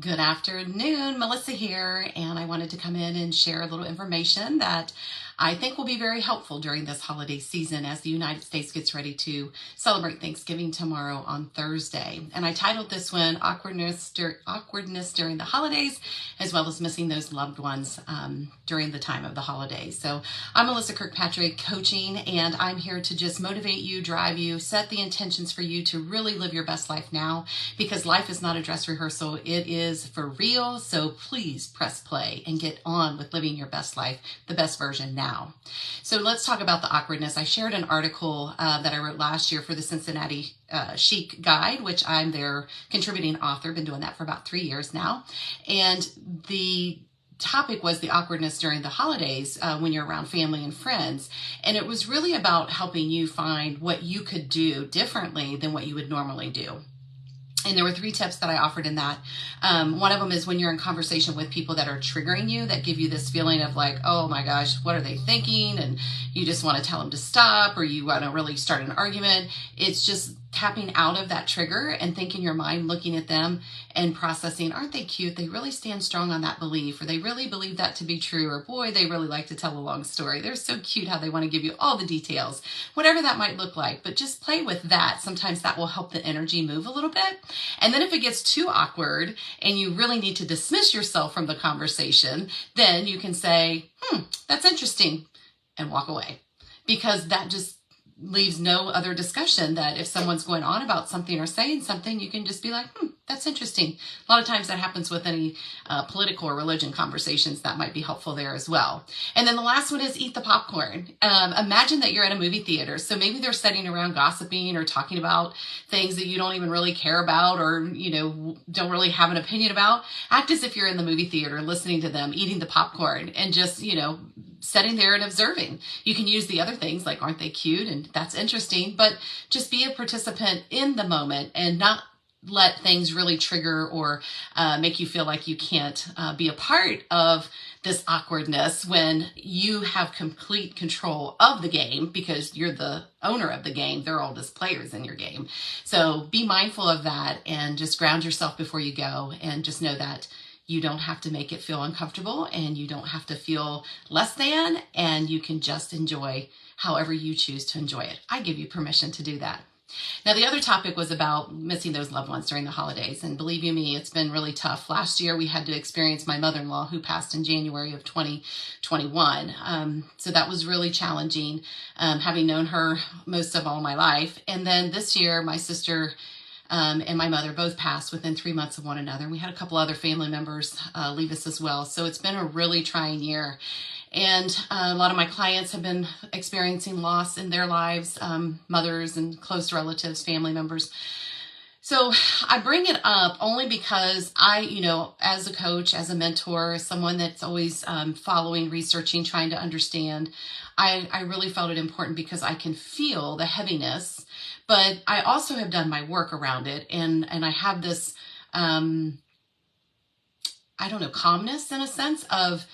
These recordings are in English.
Good afternoon, Melissa here, and I wanted to come in and share a little information that I think will be very helpful during this holiday season as the United States gets ready to celebrate Thanksgiving tomorrow on Thursday. And I titled this one Awkwardness During the Holidays, as well as Missing Those Loved Ones during the time of the holidays. So I'm Melissa Kirkpatrick, coaching, and I'm here to just motivate you, drive you, set the intentions for you to really live your best life now, because life is not a dress rehearsal. It is for real. So please press play and get on with living your best life, the best version now. So let's talk about the awkwardness. I shared an article that I wrote last year for the Cincinnati Chic Guide, which I'm their contributing author. Been doing that for about 3 years now. And the topic was the awkwardness during the holidays when you're around family and friends. And it was really about helping you find what you could do differently than what you would normally do. And there were 3 tips that I offered in that. One of them is when you're in conversation with people that are triggering you, that give you this feeling of like, oh my gosh, what are they thinking? And you just want to tell them to stop, or you want to really start an argument. It's just tapping out of that trigger and thinking your mind, looking at them and processing, aren't they cute? They really stand strong on that belief, or they really believe that to be true, or boy, they really like to tell a long story. They're so cute how they want to give you all the details, whatever that might look like. But just play with that. Sometimes that will help the energy move a little bit. And then if it gets too awkward and you really need to dismiss yourself from the conversation, then you can say, that's interesting, and walk away. Because that just leaves no other discussion. That if someone's going on about something or saying something, you can just be like, that's interesting. A lot of times that happens with any political or religion conversations. That might be helpful there as well. And then the last one is eat the popcorn. Imagine that you're at a movie theater. So maybe they're sitting around gossiping or talking about things that you don't even really care about, or, don't really have an opinion about. Act as if you're in the movie theater, listening to them, eating the popcorn, and just, sitting there and observing. You can use the other things like, aren't they cute? And that's interesting, but just be a participant in the moment and not let things really trigger or make you feel like you can't be a part of this awkwardness when you have complete control of the game, because you're the owner of the game. They're all just players in your game. So be mindful of that and just ground yourself before you go, and just know that you don't have to make it feel uncomfortable, and you don't have to feel less than, and you can just enjoy however you choose to enjoy it. I give you permission to do that. Now, the other topic was about missing those loved ones during the holidays. And believe you me, it's been really tough. Last year, we had to experience my mother-in-law, who passed in January of 2021. So that was really challenging, having known her most of all my life. And then this year, my sister and my mother both passed within 3 months of one another. We had a couple other family members leave us as well. So it's been a really trying year. And a lot of my clients have been experiencing loss in their lives, mothers and close relatives, family members. So I bring it up only because I, as a coach, as a mentor, as someone that's always following, researching, trying to understand, I really felt it important because I can feel the heaviness, but I also have done my work around it. And I have this, calmness in a sense of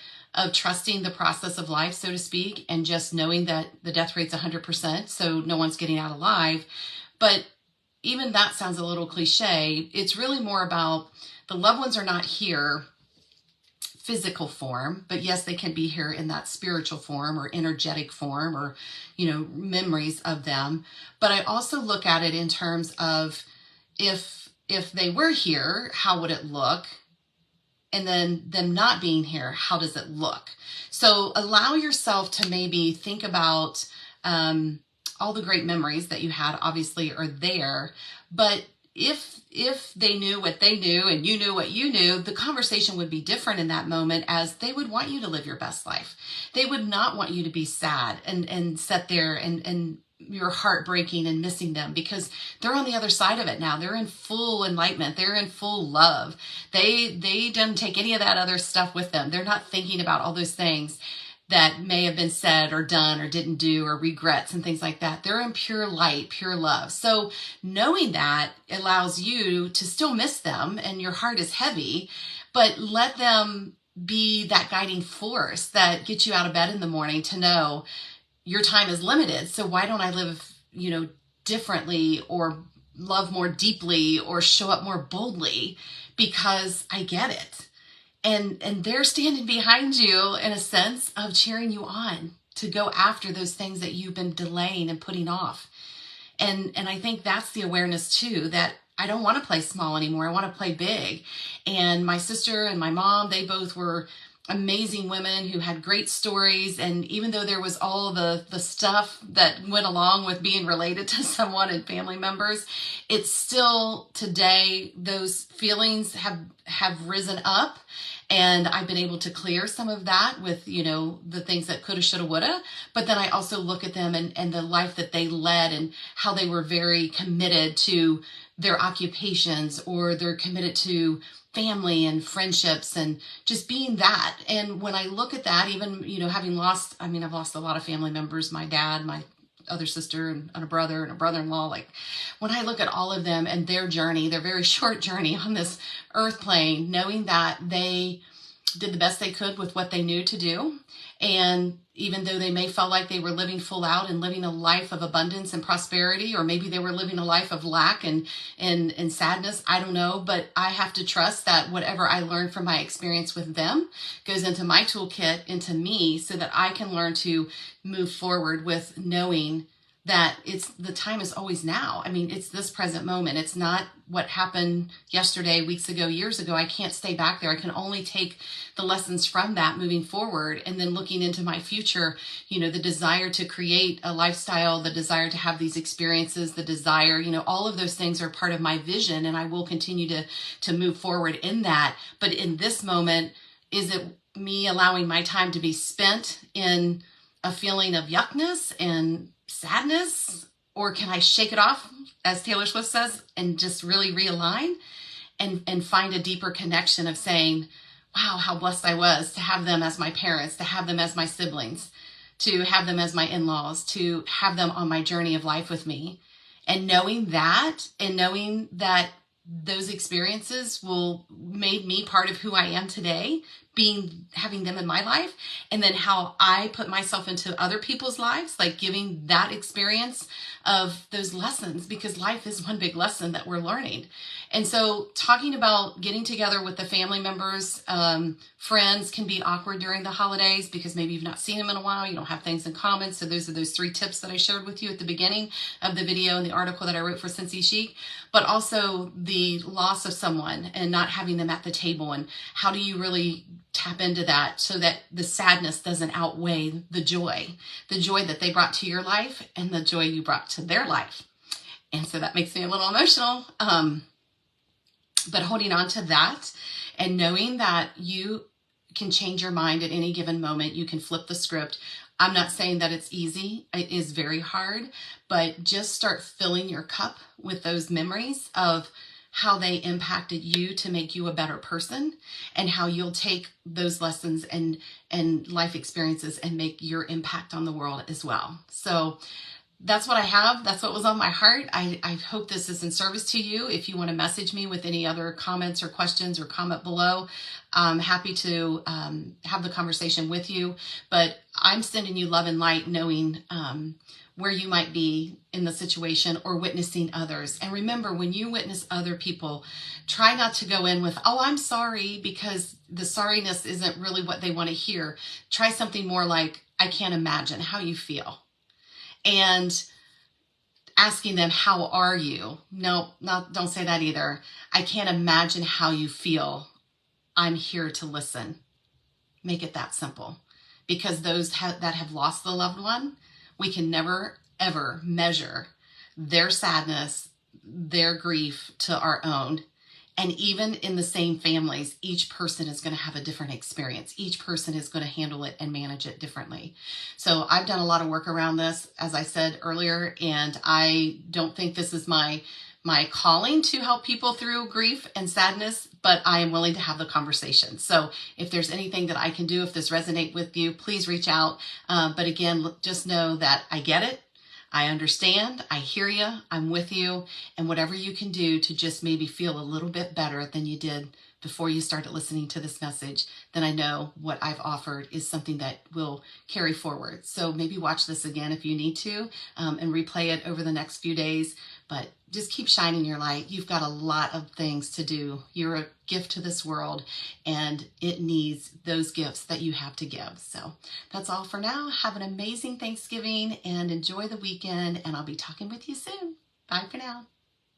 trusting the process of life, so to speak, and just knowing that the death rate's 100%, so no one's getting out alive. But even that sounds a little cliche. It's really more about the loved ones are not here physical form, but yes, they can be here in that spiritual form or energetic form, or, memories of them. But I also look at it in terms of if they were here, how would it look? And then them not being here, how does it look? So allow yourself to maybe think about all the great memories that you had, obviously, are there. But if they knew what they knew and you knew what you knew, the conversation would be different in that moment, as they would want you to live your best life. They would not want you to be sad and sit there and your heart breaking and missing them, because they're on the other side of it now. They're in full enlightenment. They're in full love. They didn't take any of that other stuff with them. They're not thinking about all those things that may have been said or done or didn't do, or regrets and things like that. They're in pure light, pure love. So knowing that allows you to still miss them, and your heart is heavy, but let them be that guiding force that gets you out of bed in the morning to know your time is limited. So why don't I live, differently, or love more deeply or show up more boldly because I get it. And they're standing behind you in a sense of cheering you on to go after those things that you've been delaying and putting off. And I think that's the awareness too, that I don't want to play small anymore. I want to play big. And my sister and my mom, they both were amazing women who had great stories. And even though there was all the stuff that went along with being related to someone and family members, it's still today, those feelings have risen up. And I've been able to clear some of that with, the things that coulda, shoulda, woulda. But then I also look at them and the life that they led and how they were very committed to their occupations, or they're committed to family and friendships and just being that. And when I look at that, even, having lost, I've lost a lot of family members, my dad, my other sister and a brother and a brother-in-law. Like when I look at all of them and their journey, their very short journey on this earth plane, knowing that they did the best they could with what they knew to do. And even though they may feel like they were living full out and living a life of abundance and prosperity, or maybe they were living a life of lack and sadness, I don't know. But I have to trust that whatever I learned from my experience with them goes into my toolkit, into me, so that I can learn to move forward with knowing that the time is always now. It's this present moment. It's not what happened yesterday, weeks ago, years ago. I can't stay back there. I can only take the lessons from that moving forward, and then looking into my future, the desire to create a lifestyle, the desire to have these experiences, the desire, all of those things are part of my vision, and I will continue to move forward in that. But in this moment, is it me allowing my time to be spent in a feeling of yuckness and sadness, or can I shake it off, as Taylor Swift says, and just really realign and find a deeper connection of saying, wow, how blessed I was to have them as my parents, to have them as my siblings, to have them as my in-laws, to have them on my journey of life with me. And knowing that, those experiences made me part of who I am today, having them in my life, and then how I put myself into other people's lives, like giving that experience of those lessons, because life is one big lesson that we're learning. And so talking about getting together with the family members, friends can be awkward during the holidays because maybe you've not seen them in a while, you don't have things in common. So those are those 3 tips that I shared with you at the beginning of the video and the article that I wrote for Cincy Chic, but also the loss of someone and not having them at the table, and how do you really tap into that so that the sadness doesn't outweigh the joy that they brought to your life and the joy you brought to their life. And so that makes me a little emotional. But holding on to that and knowing that you can change your mind at any given moment, you can flip the script. I'm not saying that it's easy. It is very hard, but just start filling your cup with those memories of how they impacted you to make you a better person, and how you'll take those lessons and life experiences and make your impact on the world as well. So that's what I have. That's what was on my heart. I hope this is in service to you. If you want to message me with any other comments or questions, or comment below, I'm happy to have the conversation with you. But I'm sending you love and light, knowing where you might be in the situation or witnessing others. And remember, when you witness other people, try not to go in with, oh, I'm sorry, because the sorriness isn't really what they want to hear. Try something more like, I can't imagine how you feel. And asking them, how are you? No, don't say that either. I can't imagine how you feel. I'm here to listen. Make it that simple. Because those that have lost the loved one, we can never, ever measure their sadness, their grief to our own. And even in the same families, each person is going to have a different experience. Each person is going to handle it and manage it differently. So I've done a lot of work around this, as I said earlier, and I don't think this is my calling to help people through grief and sadness, but I am willing to have the conversation. So if there's anything that I can do, if this resonates with you, please reach out. But again, just know that I get it. I understand, I hear you, I'm with you, and whatever you can do to just maybe feel a little bit better than you did before you started listening to this message, then I know what I've offered is something that will carry forward. So maybe watch this again if you need to, and replay it over the next few days. But just keep shining your light. You've got a lot of things to do. You're a gift to this world, and it needs those gifts that you have to give. So that's all for now. Have an amazing Thanksgiving and enjoy the weekend, and I'll be talking with you soon. Bye for now.